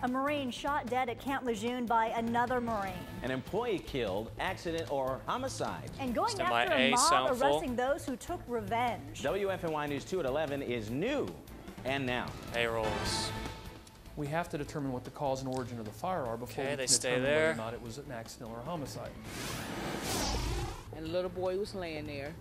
A Marine shot dead at Camp Lejeune by another Marine. An employee killed, accident or homicide. And going after a mob arresting those who took revenge. WFMY News 2 at 11 is new and now. A-rolls. We have to determine what the cause and origin of the fire are before we can determine whether or not it was an accident or a homicide. And the little boy was laying there,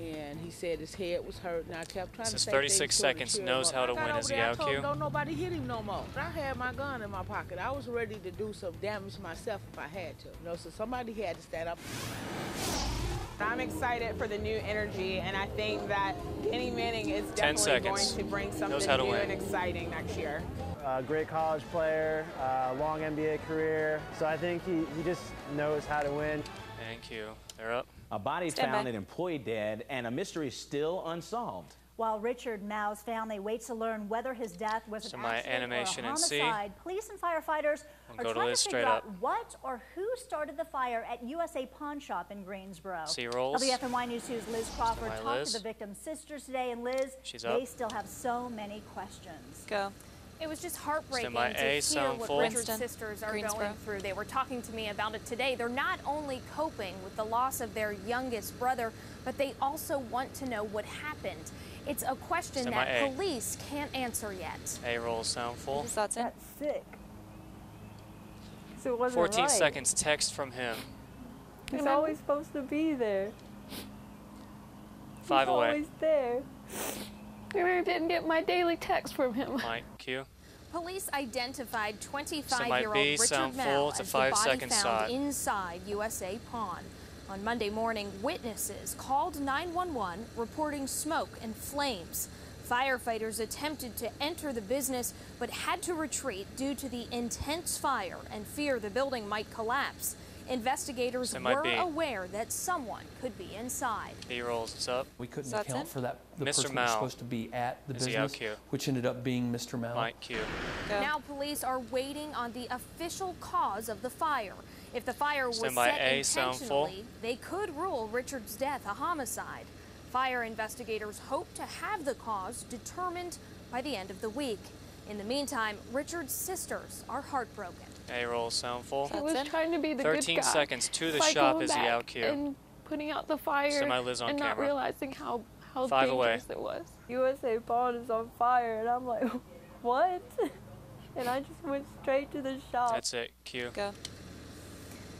and he said his head was hurt, and I kept trying to say 36 seconds, knows how to win as the IQ. Don't nobody hit him no more. I had my gun in my pocket. I was ready to do some damage myself if I had to. You know, so somebody had to stand up. I'm excited for the new energy, and I think that Kenny Manning is definitely going to bring something new and exciting next year. Great college player, long NBA career, so I think he just knows how to win. Thank you. They're up. A body found, an employee dead, and a mystery still unsolved. While Richard Mao's family waits to learn whether his death was an accident or a homicide, police and firefighters are trying to figure out what or who started the fire at USA Pawn Shop in Greensboro. C-rolls. WFMY News 2's Liz Crawford talked to the victim's sisters today, and Liz, they still have so many questions. Go. It was just heartbreaking to hear what Richard's sisters are going through. They were talking to me about it today. They're not only coping with the loss of their youngest brother, but they also want to know what happened. It's a question that police can't answer yet. A-roll sound full. That's sick. So it wasn't 14 seconds text from him. He's always supposed to be there. 5 away. He's always there. I didn't get my daily text from him. Mike, Q. Police identified 25-year-old Richard Mel as the body found inside USA Pawn. On Monday morning, witnesses called 911 reporting smoke and flames. Firefighters attempted to enter the business but had to retreat due to the intense fire and fear the building might collapse. Investigators were aware that someone could be inside. B-rolls, it's up. We couldn't account for that. The person was supposed to be at the business, which ended up being Mr. Mel. Mike, Q. Now police are waiting on the official cause of the fire. If the fire was set intentionally, they could rule Richard's death a homicide. Fire investigators hope to have the cause determined by the end of the week. In the meantime, Richard's sisters are heartbroken. A-roll sound full. I was trying to be the good guy. 13 seconds to the shop is the out cue. And putting out the fire and not realizing how dangerous it was. USA Pawn is on fire, and I'm like, what? And I just went straight to the shop. That's it. Q. Go.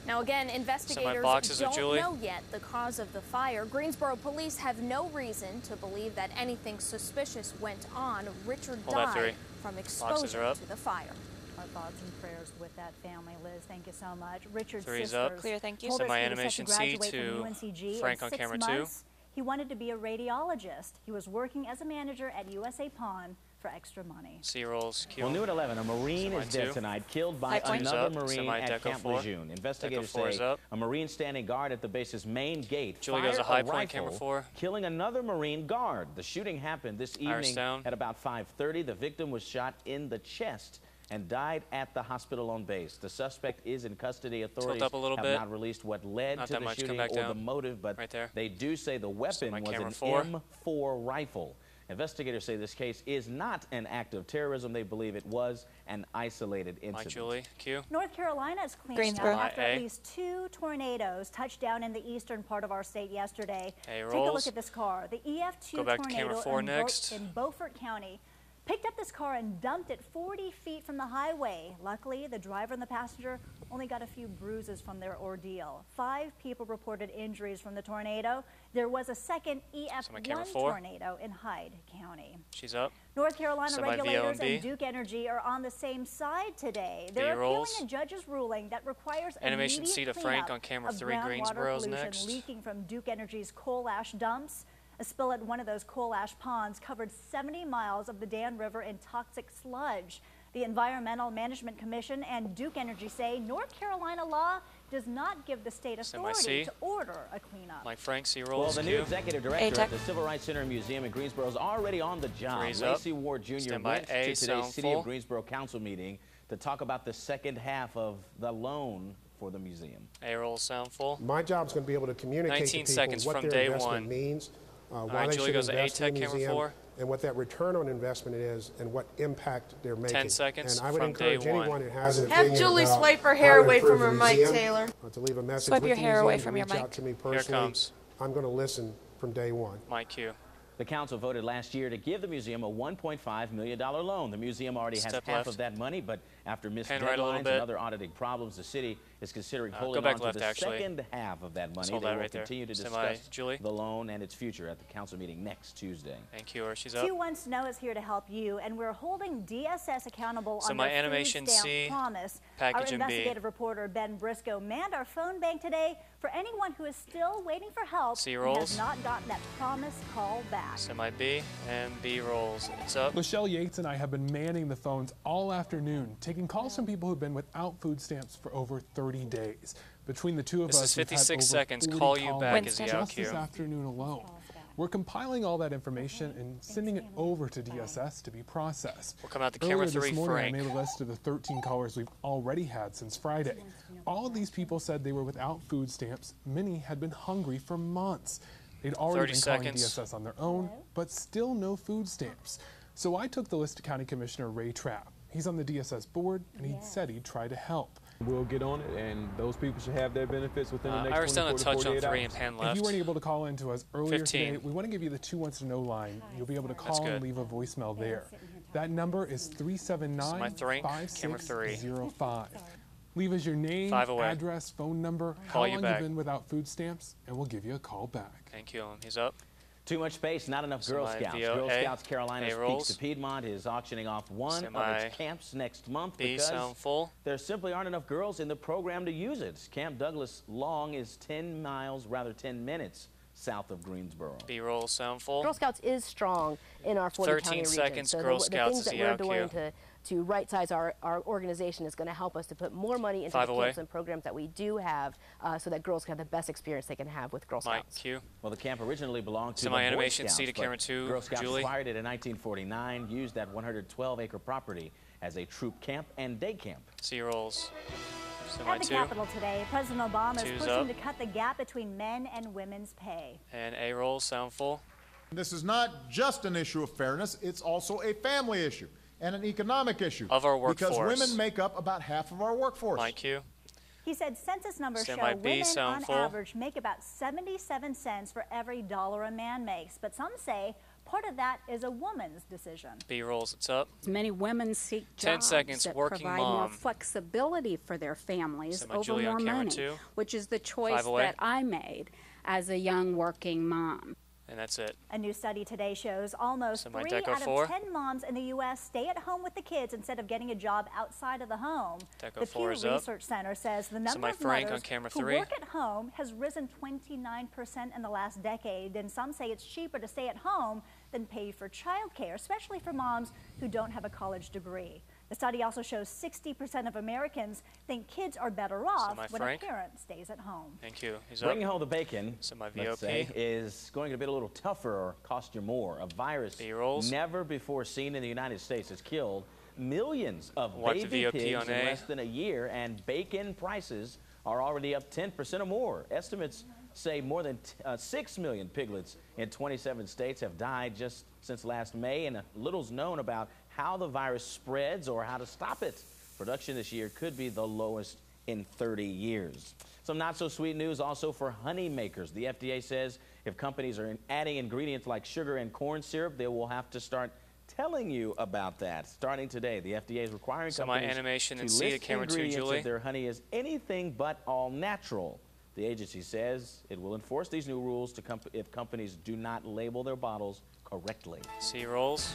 Now again, investigators don't know yet the cause of the fire. Greensboro police have no reason to believe that anything suspicious went on. Richard died from exposure to the fire. Our thoughts and prayers with that family, Liz. Thank you so much. Richard's sisters up. Clear, thank you. Told us my he animation was set to C graduate from UNCG Frank on in 6 camera months. He wanted to be a radiologist. He was working as a manager at USA Pawn for extra money. C-rolls, Q. Well, new at 11, a Marine is dead tonight, killed by another Marine at Camp Lejeune. Investigators say a Marine standing guard at the base's main gate fired a rifle, killing another Marine guard. The shooting happened this evening at about 5:30. The victim was shot in the chest and died at the hospital on base. The suspect is in custody. Authorities have not released what led to the shooting or the motive, but they do say the weapon was an M4 rifle. Investigators say this case is not an act of terrorism. They believe it was an isolated incident. Julie, Q. North Carolina is cleaning up after at least 2 tornadoes touched down in the eastern part of our state yesterday. Take a look at this car. The EF2 tornado in Beaufort County picked up this car and dumped it 40 feet from the highway. Luckily, the driver and the passenger only got a few bruises from their ordeal. 5 people reported injuries from the tornado. There was a second EF1 tornado in Hyde County. She's up. North Carolina regulators and Duke Energy are on the same side today. They're appealing a judge's ruling that requires animation C to Frank on camera 3. Greensboro's next. Leaking from Duke Energy's coal ash dumps. A spill at one of those coal ash ponds covered 70 miles of the Dan River in toxic sludge. The Environmental Management Commission and Duke Energy say North Carolina law does not give the state authority to order a cleanup. Mike Frank, C-rolls. Well, the new executive director at the Civil Rights Center Museum in Greensboro is already on the job. Lacey Ward Jr. went to today's City of Greensboro Council meeting to talk about the second half of the loan for the museum. A-roll sound full. My job is going to be able to communicate to people what their investment means. Julie goes to A-Tech camera 4. and what that return on investment is and what impact they're making. 10 seconds and I would from encourage day one. anyone who has an Have opinion Julie about swipe her how hair to away improve from her the mic, museum, Taylor. to leave a message Swipe with your the hair museum, away to from your reach out mic. to me Here it personally. comes. I'm going to listen from day one. Mike Q. The council voted last year to give the museum a $1.5 million loan. The museum already has half of that money, but after missed deadlines and other auditing problems, the city is considering holding on to the second half of that money. They will continue to discuss the loan and its future at the council meeting next Tuesday. Thank you. She's up. 2 Wants to Know is here to help you, and we're holding DSS accountable on my their animation food stamp C, promise. package Our investigative reporter Ben Briscoe manned our phone bank today for anyone who is still waiting for help and has not gotten that promise call back. Semi-B and B rolls. It's up. Lachelle Yates and I have been manning the phones all afternoon, taking calls from people who've been without food stamps for over 30 days. Between the two of us, this is 56 seconds. 40 Call you back is the just this afternoon alone. We're compiling all that information and sending it over to DSS to be processed. We'll come out to camera 3, this morning, Frank. I made a list of the 13 callers we've already had since Friday. All of these people said they were without food stamps. Many had been hungry for months. They'd already been calling DSS on their own, but still no food stamps. So I took the list to County Commissioner Ray Trapp. He's on the DSS board, and he said he'd try to help. We'll get on it, and those people should have their benefits within the next 24 to 48 hours. Iris done a touch on 3 and Penn left. If you weren't able to call in to us earlier today, we want to give you the 2 Wants to Know line. You'll be able to call and leave a voicemail there. That number is 379-5605. Leave us your name, address, phone number, how long you've been without food stamps, and we'll give you a call back. Thank you. He's up. Too much space, not enough Girl Scouts. Girl Scouts Carolina's Peaks to Piedmont is auctioning off one of its camps next month because there simply aren't enough girls in the program to use it. Camp Douglas Long is 10 minutes south of Greensboro. B-roll sound full. Girl Scouts is strong in our 40 county region. 13 seconds, so Girl Scouts is the things that we're doing to right-size our organization is going to help us to put more money into the camps and programs that we do have so that girls can have the best experience they can have with Girl Scouts. Mike Q. Well, the camp originally belonged to the Boy Scouts, C to camera 2, Girl Scouts Julie. acquired it in 1949, used that 112-acre property as a troop camp and day camp. C-rolls. At the Capitol today, President Obama is pushing to cut the gap between men and women's pay. And A-rolls sound full. This is not just an issue of fairness, it's also a family issue and an economic issue. Of our workforce. Because women make up about half of our workforce. Mike Q. He said census numbers show women on average make about 77 cents for every dollar a man makes. But some say part of that is a woman's decision. B-rolls, it's up. Many women seek jobs that provide more flexibility for their families over more money, which is the choice that I made as a young working mom. And that's it. A new study today shows almost 3 out of 10 moms in the U.S. stay at home with the kids instead of getting a job outside of the home. The Pew Research Center says the number of mothers who work at home has risen 29% in the last decade, and some say it's cheaper to stay at home than pay for childcare, especially for moms who don't have a college degree. The study also shows 60% of Americans think kids are better off when a parent stays at home. Thank you. Bringing home the bacon, let's say, is going to be a little tougher or cost you more. A virus never before seen in the United States has killed millions of baby pigs in less than a year, and bacon prices are already up 10% or more. Estimates say more than 6 million piglets in 27 states have died just since last May, and little's known about how the virus spreads or how to stop it. Production this year could be the lowest in 30 years. Some not so sweet news also for honey makers. The FDA says if companies are adding ingredients like sugar and corn syrup, they will have to start telling you about that. Starting today, the FDA is requiring companies to list ingredients of their honey as anything but all natural. The agency says it will enforce these new rules if companies do not label their bottles correctly. C-rolls.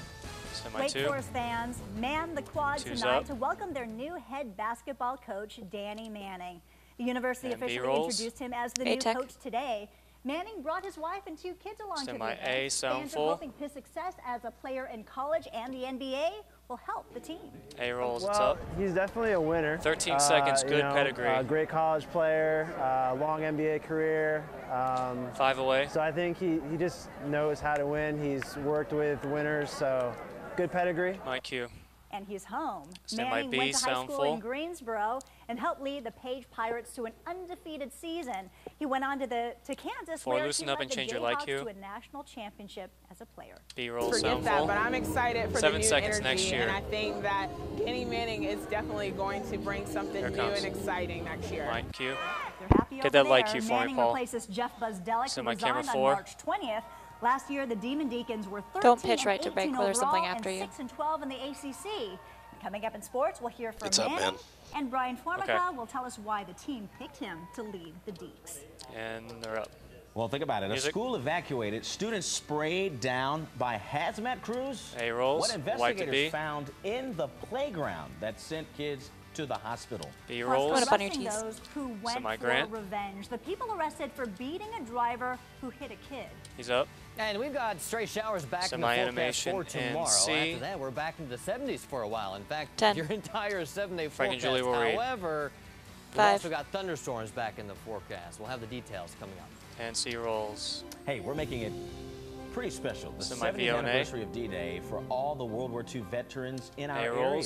Wake Forest fans manned the quad tonight to welcome their new head basketball coach, Danny Manning. The university officially introduced him as the new coach today. Manning brought his wife and 2 kids along to the event. Fans are hoping his success as a player in college and the NBA will help the team. A-rolls, it's up. He's definitely a winner. 13 seconds, good pedigree. Great college player, long NBA career. 5 away. So I think he just knows how to win. He's worked with winners, so good pedigree. Mike Q. And he's home. Manning went to high school in Greensboro and helped lead the Page Pirates to an undefeated season. He went on to Kansas, where he led the Jayhawks to a national championship as a player. B-roll Forget that, but I'm excited for the new energy, next year. And I think that Kenny Manning is definitely going to bring something new and exciting next year. Light cue. They're happy Get that over light there. cue for Manning me, Paul. replaces Jeff Buzdelic, who my resigned camera on 4. March 20th. Last year, the Demon Deacons were 13 Don't pitch right and to 18 break, or there's something overall after and you. 6 and 12 in the ACC. Coming up in sports, we'll hear from What's up, Manning, man? and Brian Formica will tell us why the team picked him to lead the Deeks. And they're up. Well, think about it. A school evacuated, students sprayed down by hazmat crews. A-rolls. What investigators found in the playground that sent kids to the hospital. B-rolls. Those who went for revenge. The people arrested for beating a driver who hit a kid. He's up. And we've got stray showers back in the forecast for tomorrow. After that, we're back into the 70s for a while. In fact, your entire 7-day forecast. However, we've also got thunderstorms back in the forecast. We'll have the details coming up. And C-rolls. Hey, we're making it pretty special. The 70th anniversary of D-Day for all the World War II veterans in our area.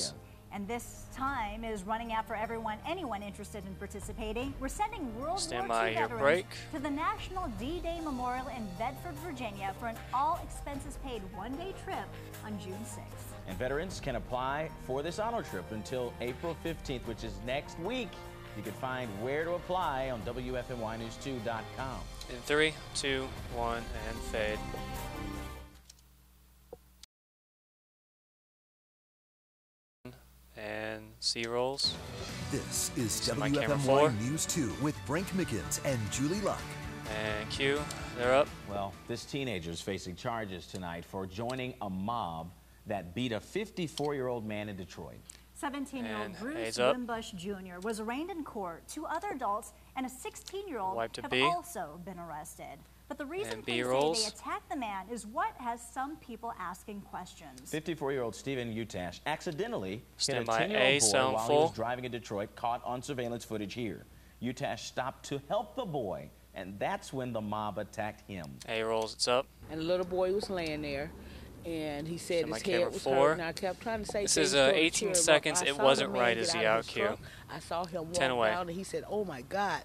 And this time is running out for anyone interested in participating. We're sending World War II veterans to the National D-Day Memorial in Bedford, Virginia for an all-expenses-paid one-day trip on June 6th. And veterans can apply for this honor trip until April 15th, which is next week. You can find where to apply on WFMYnews2.com. In 3, 2, 1, and fade. And C-rolls. This is WFMY News 2 with Frank Mickens and Julie Luck. And Q, they're up. Well, this teenager is facing charges tonight for joining a mob that beat a 54-year-old man in Detroit. 17-year-old Bruce Wimbush Jr. was arraigned in court. 2 other adults and a 16-year-old have also been arrested. But the reason police say they attacked the man is what has some people asking questions. 54-year-old Stephen Utash accidentally hit a 10-year-old boy while he was driving in Detroit, caught on surveillance footage here. Utash stopped to help the boy, and that's when the mob attacked him. A-rolls, it's up. And the little boy was laying there, and he said his head was hurt, and I kept trying to say this is 18 seconds. It wasn't right as the out cue. I saw him walk down, and he said, "Oh my God,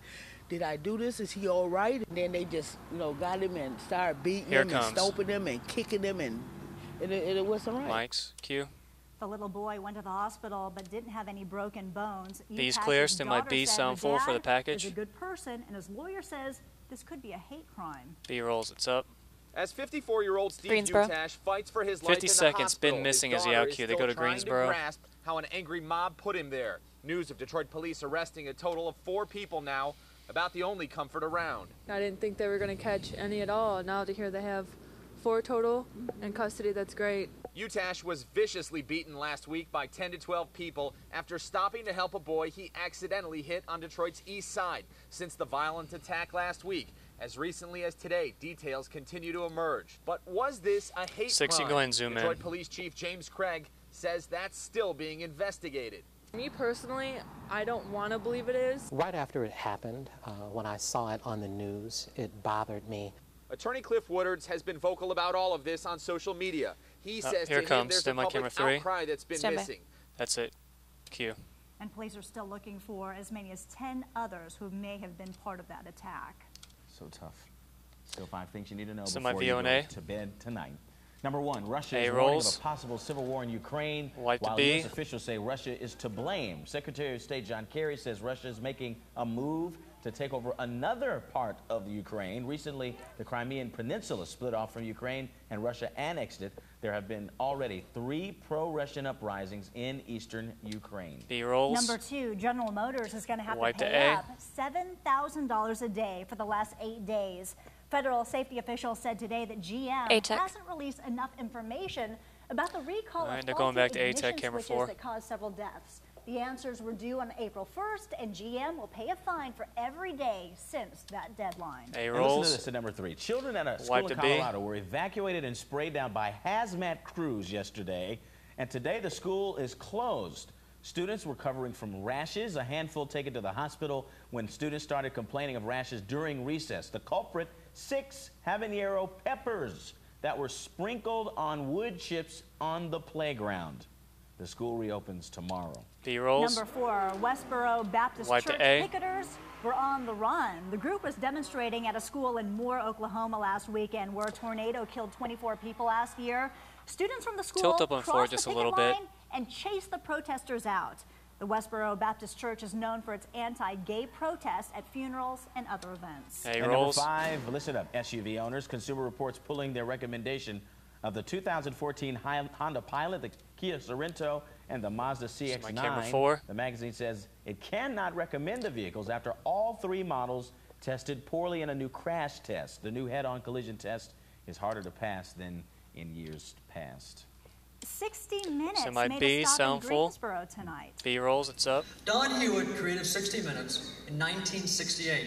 did I do this? Is he all right?" And then they just, got him and started beating him and stomping him and kicking him, and it wasn't right. Mike's cue. The little boy went to the hospital but didn't have any broken bones. B's clear. Stand by B. Sound full for the package. He's a good person, and his lawyer says this could be a hate crime. B rolls. It's up. As 54-year-old Steve Utash fights for his life 50 seconds. Been missing as the out cue. They go to Greensboro. Grasp how an angry mob put him there. News of Detroit police arresting a total of 4 people now. About the only comfort around. I didn't think they were going to catch any at all. Now to hear they have 4 total in custody, that's great. Utash was viciously beaten last week by 10 to 12 people after stopping to help a boy he accidentally hit on Detroit's east side since the violent attack last week. As recently as today, details continue to emerge. But was this a hate crime? Go ahead and zoom Detroit in. Police Chief James Craig says that's still being investigated. Me personally, I don't want to believe it is. Right after it happened, when I saw it on the news, it bothered me. Attorney Cliff Woodards has been vocal about all of this on social media. He says here to comes. him there's Stand a by public camera 3. outcry that's been missing. That's it. Q. And police are still looking for as many as 10 others who may have been part of that attack. So tough. Still 5 things you need to know So before you go to bed tonight. Number 1, Russia is warning of a possible civil war in Ukraine, while U.S. officials say Russia is to blame. Secretary of State John Kerry says Russia is making a move to take over another part of Ukraine. Recently, the Crimean Peninsula split off from Ukraine and Russia annexed it. There have been already 3 pro-Russian uprisings in eastern Ukraine. B-rolls. Number 2, General Motors is going to have to pay up $7,000 a day for the last 8 days. Federal safety officials said today that GM hasn't released enough information about the recall of faulty ignition switches that caused several deaths. The answers were due on April 1st, and GM will pay a fine for every day since that deadline. Listen to this at number 3. Children at a school in Colorado were evacuated and sprayed down by hazmat crews yesterday, and today the school is closed. Students were recovering from rashes, a handful taken to the hospital when students started complaining of rashes during recess. The culprit, 6 habanero peppers that were sprinkled on wood chips on the playground. The school reopens tomorrow. B-rolls. Number 4, Westboro Baptist Church picketers were on the run. The group was demonstrating at a school in Moore, Oklahoma last weekend where a tornado killed 24 people last year. Students from the school crossed the picket line and chased the protesters out. The Westboro Baptist Church is known for its anti-gay protests at funerals and other events. And number 5, listen up, SUV owners. Consumer Reports pulling their recommendation of the 2014 Honda Pilot, the Kia Sorento, and the Mazda CX-9. The magazine says it cannot recommend the vehicles after all 3 models tested poorly in a new crash test. The new head-on collision test is harder to pass than in years past. 60 Minutes made a stop in Greensboro tonight. B-rolls, it's up. Don Hewitt created 60 Minutes in 1968.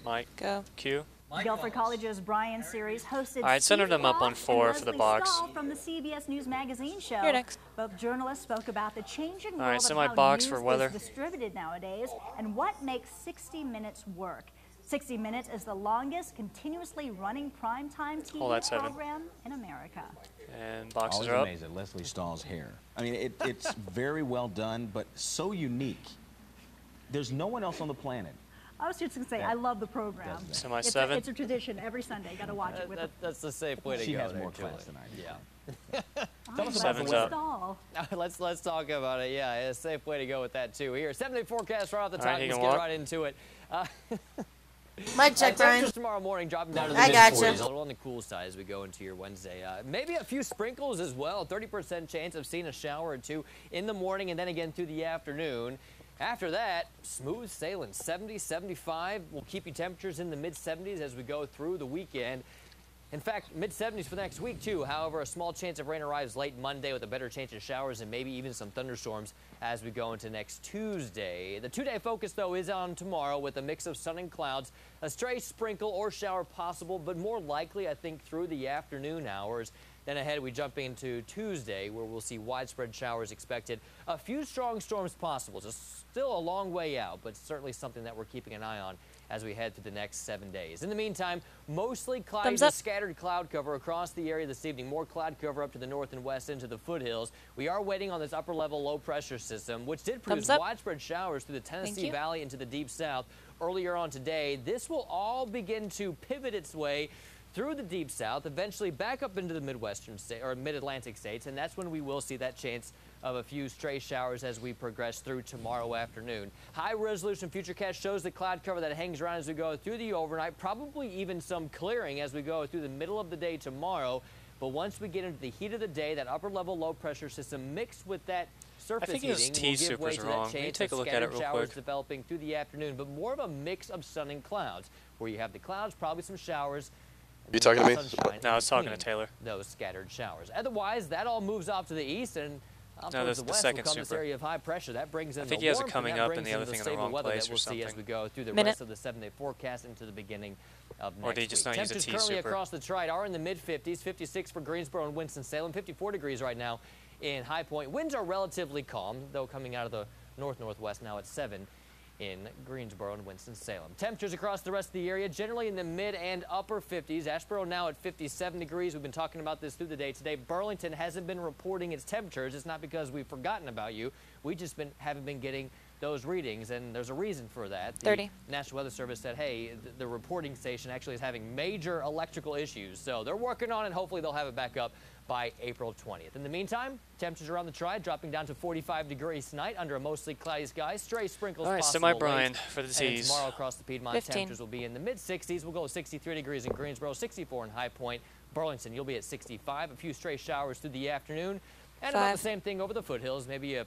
Mike, go. Q. Guilford College's Brian series hosted. All right, center them up on 4 for the box. From the CBS News Magazine show. Here next. Both journalists spoke about the changing world of how news is distributed nowadays and what makes 60 Minutes work. 60 Minutes is the longest continuously running primetime TV program in America. And boxes are up. Amazed at Leslie Stahl's hair. I mean, it's very well done, but so unique. There's no one else on the planet. I was just going to say, I love the program. Semi-7. It's a tradition every Sunday. Got to watch it with That's the safe way to go. She has more class than I do. Yeah. Tell us about the weather. Let's talk about it. Yeah, a safe way to go with that too. Here, 7-day forecast right off the top. Let's get right into it. Mic check, Brian. Tomorrow morning, dropping down to the mid-40s. A little on the cool side as we go into your Wednesday. Maybe a few sprinkles as well. 30% chance of seeing a shower or 2 in the morning and then again through the afternoon. After that, smooth sailing, 70, 75. We'll keep you temperatures in the mid-70s as we go through the weekend. In fact, mid-70s for the next week, too. However, a small chance of rain arrives late Monday with a better chance of showers and maybe even some thunderstorms as we go into next Tuesday. The 2-day focus, though, is on tomorrow with a mix of sun and clouds. A stray sprinkle or shower possible, but more likely, I think, through the afternoon hours. Then ahead, we jump into Tuesday, where we'll see widespread showers expected. A few strong storms possible. Just still a long way out, but certainly something that we're keeping an eye on as we head through the next 7 days. In the meantime, mostly cloudy to scattered cloud cover across the area this evening. More cloud cover up to the north and west into the foothills. We are waiting on this upper-level low-pressure system, which did produce widespread showers through the Tennessee Valley into the deep south earlier on today. This will all begin to pivot its way through the deep south, eventually back up into the Midwestern state or mid-Atlantic states, and that's when we will see that chance of a few stray showers as we progress through tomorrow afternoon. High-resolution futurecast shows the cloud cover that hangs around as we go through the overnight, probably even some clearing as we go through the middle of the day tomorrow. But once we get into the heat of the day, that upper-level low-pressure system mixed with that surface heating will give way to that chance of scattered showers developing through the afternoon, but more of a mix of sun and clouds, where you have the clouds, probably some showers. You talking to me? No, I was talking to Taylor. Those scattered showers. Otherwise, that all moves off to the east and no, towards the west will come this area of high pressure. That brings in I think he has it coming up and the other thing in the wrong place or something. As we go through the rest of the 7-day forecast into the beginning of next week. Or did he just not use a T-super? Temperatures currently across the Tri are in the mid-50s, 56 for Greensboro and Winston-Salem, 54 degrees right now in High Point. Winds are relatively calm, though coming out of the north-northwest now at 7 in Greensboro and Winston-Salem. Temperatures across the rest of the area generally in the mid and upper 50s. Asheboro now at 57 degrees. We've been talking about this through the day today. Burlington hasn't been reporting its temperatures. It's not because we've forgotten about you. We just haven't been getting those readings, and there's a reason for that. The 30. National Weather Service said, hey, the reporting station actually is having major electrical issues. So they're working on it. Hopefully they'll have it back up by April 20th. In the meantime, temperatures around the Tri dropping down to 45 degrees tonight under a mostly cloudy sky. Stray sprinkles possible. Semi-Brian for the T's. Tomorrow across the Piedmont, temperatures will be in the mid-60s. We'll go 63 degrees in Greensboro, 64 in High Point. Burlington, you'll be at 65. A few stray showers through the afternoon. And about the same thing over the foothills. Maybe a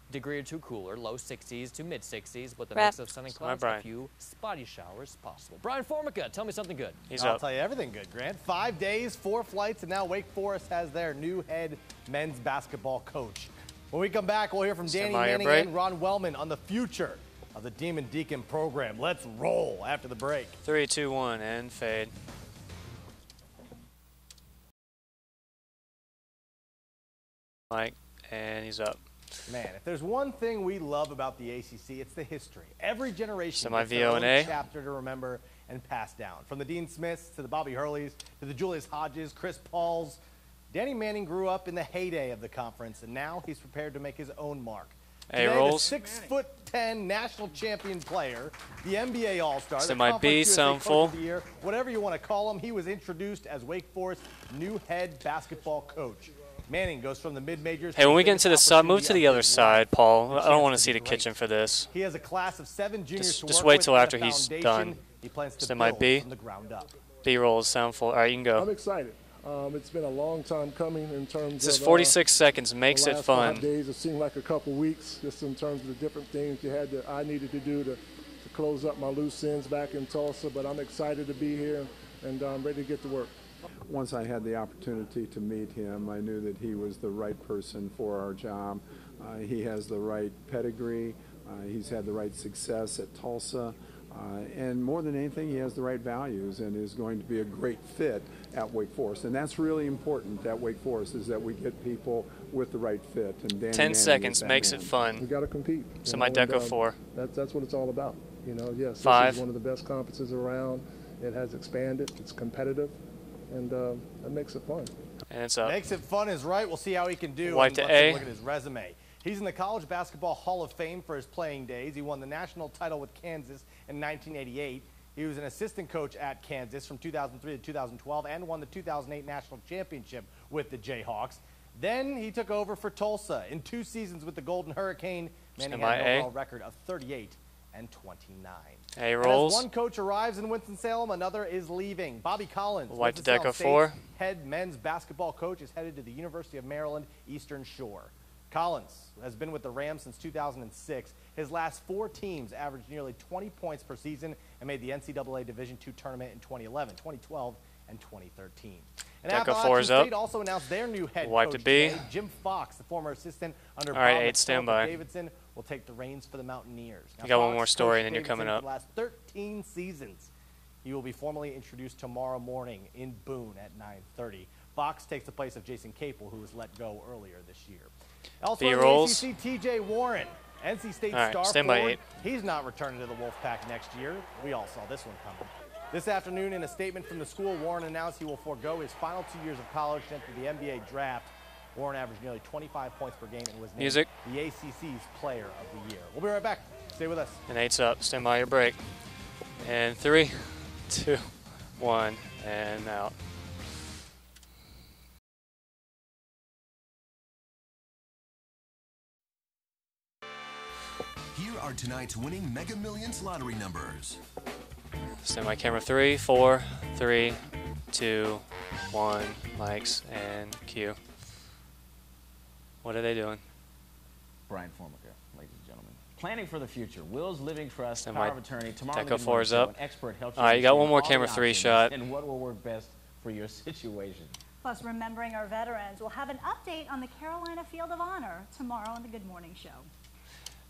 degree or 2 cooler, low 60s to mid-60s with a mix of sun and clouds, a few spotty showers possible. Brian Formica, tell me something good. I'll tell you everything good, Grant. 5 days, 4 flights, and now Wake Forest has their new head men's basketball coach. When we come back, we'll hear from Danny Manning and Ron Wellman on the future of the Demon Deacon program. Let's roll after the break. 3, 2, 1, and fade. Mike, and he's up. Man, if there's one thing we love about the ACC, it's the history. Every generation has their own chapter to remember and pass down. From the Dean Smiths to the Bobby Hurleys to the Julius Hodges, Chris Pauls, Danny Manning grew up in the heyday of the conference, and now he's prepared to make his own mark. A rolls. 6'10" national champion player, the NBA All-Star, So might be some full. Year, whatever you want to call him, he was introduced as Wake Forest's new head basketball coach. Manning goes from the mid-majors. Hey, when we get into the side, move to the other side, Paul. I don't want to see the kitchen for this. He has a class of 7 juniors just wait till after he's done. He plans to so it might be. From the ground up. B-rolls sound full. All right, you can go. I'm excited. It's been a long time coming in terms of. This is 46 seconds. Makes it fun. 5 days. It seemed like a couple weeks, just in terms of the different things I needed to do to close up my loose ends back in Tulsa. But I'm excited to be here and I'm ready to get to work. Once I had the opportunity to meet him, I knew that he was the right person for our job. He has the right pedigree. He's had the right success at Tulsa. And more than anything, he has the right values and is going to be a great fit at Wake Forest. And that's really important at Wake Forest, is that we get people with the right fit. And Danny 10 seconds makes it fun. We got to compete. So my deco 4. That's what it's all about. You know, yes, 5. This is one of the best conferences around. It has expanded. It's competitive. And that makes it fun. And it's up. Makes it fun is right. We'll see how he can do. Wipe to A. Look at his resume. He's in the College Basketball Hall of Fame for his playing days. He won the national title with Kansas in 1988. He was an assistant coach at Kansas from 2003 to 2012 and won the 2008 national championship with the Jayhawks. Then he took over for Tulsa. In 2 seasons with the Golden Hurricane, Manning had an overall record of 38 and 29. A rolls. As one coach arrives in Winston-Salem, another is leaving. Bobby Collins, Wipe the deco 4. Head men's basketball coach, is headed to the University of Maryland Eastern Shore. Collins has been with the Rams since 2006. His last 4 teams averaged nearly 20 points per season and made the NCAA Division II tournament in 2011, 2012, and 2013. And Deco 4 is up. also announced their new head Wipe coach to B. today. Jim Fox, the former assistant under All right, Bob 8 standby. Davidson, will take the reins for the Mountaineers. Now, you got Fox one more story, and then you're Davidson coming up. For the last 13 seasons. He will be formally introduced tomorrow morning in Boone at 9:30. Fox takes the place of Jason Capel, who was let go earlier this year. Also in the ACC, TJ Warren, NC State star forward. He's not returning to the Wolfpack next year. We all saw this one coming. This afternoon, in a statement from the school, Warren announced he will forego his final 2 years of college to enter the NBA draft. Warren averaged nearly 25 points per game and was named the ACC's Player of the Year. We'll be right back. Stay with us. And 8's up. Stand by your break. And 3, 2, 1, and out. Here are tonight's winning Mega Millions lottery numbers. Stand by camera 3, 4, 3, 2, 1, mics, and cue. What are they doing? Brian Formica, ladies and gentlemen. Planning for the future. Will's Living Trust, Stand Power by. of Attorney. Tomorrow Deco 4 is up. An expert helps all right, you got one more camera 3 shot. And what will work best for your situation. Plus, remembering our veterans, we'll have an update on the Carolina Field of Honor tomorrow on the Good Morning Show.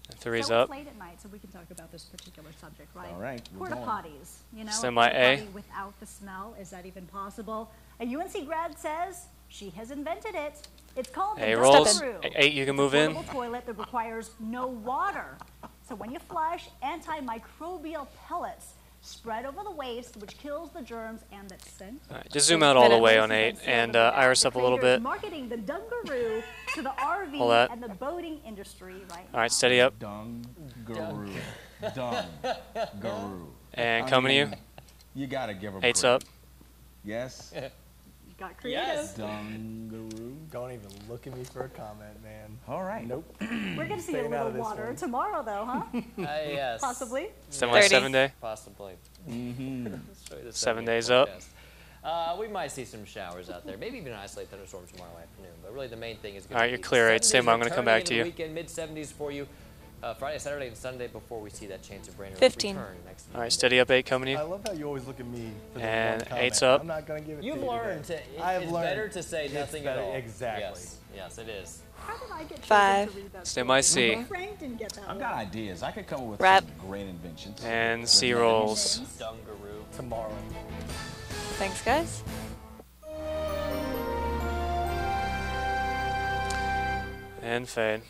And 3's so up. It's late at night, so we can talk about this particular subject, right? All right. Porta potties. You know, Stand by A. Without the smell, is that even possible? A UNC grad says she has invented it. It's called the rolls. Dungaroo. 8, you can move in. It's a portable toilet that requires no water. So when you flush, antimicrobial pellets spread over the waste, which kills the germs and that scent. All right, just zoom out all the way on 8 and iris up a little bit. Marketing the Dungaroo to the RV and the boating industry right now. All right, steady up. Dungaroo. Dungaroo. And coming to you. You got to give her 8's up. Yes. Got creative. Yes. Dungaroo. Don't even look at me for a comment, man. All right. Nope. We're going to see a little water tomorrow, though, huh? Yes. Possibly. Stand by 7 day. Possibly. 7 days up. We might see some showers out there. Maybe even an isolated thunderstorm tomorrow afternoon. But really, the main thing is going to be. All right, you're clear. 8. Stand by. I'm going to come back to you. Weekend mid-70s for you. Friday, Saturday, and Sunday before we see that chance of rain. 15. All right, steady up 8 coming to you. I love how you always look at me for and the one comment. 8's up. I'm not going to give it You've to you learned today. it's better to say nothing at all. Exactly. Yes, it is. How did I get 5. to read that? Stand by C. Frank didn't get that. I've got ideas. I could come up with Rap. some great inventions. And C rolls. Dungaroo tomorrow. Thanks, guys. And fade.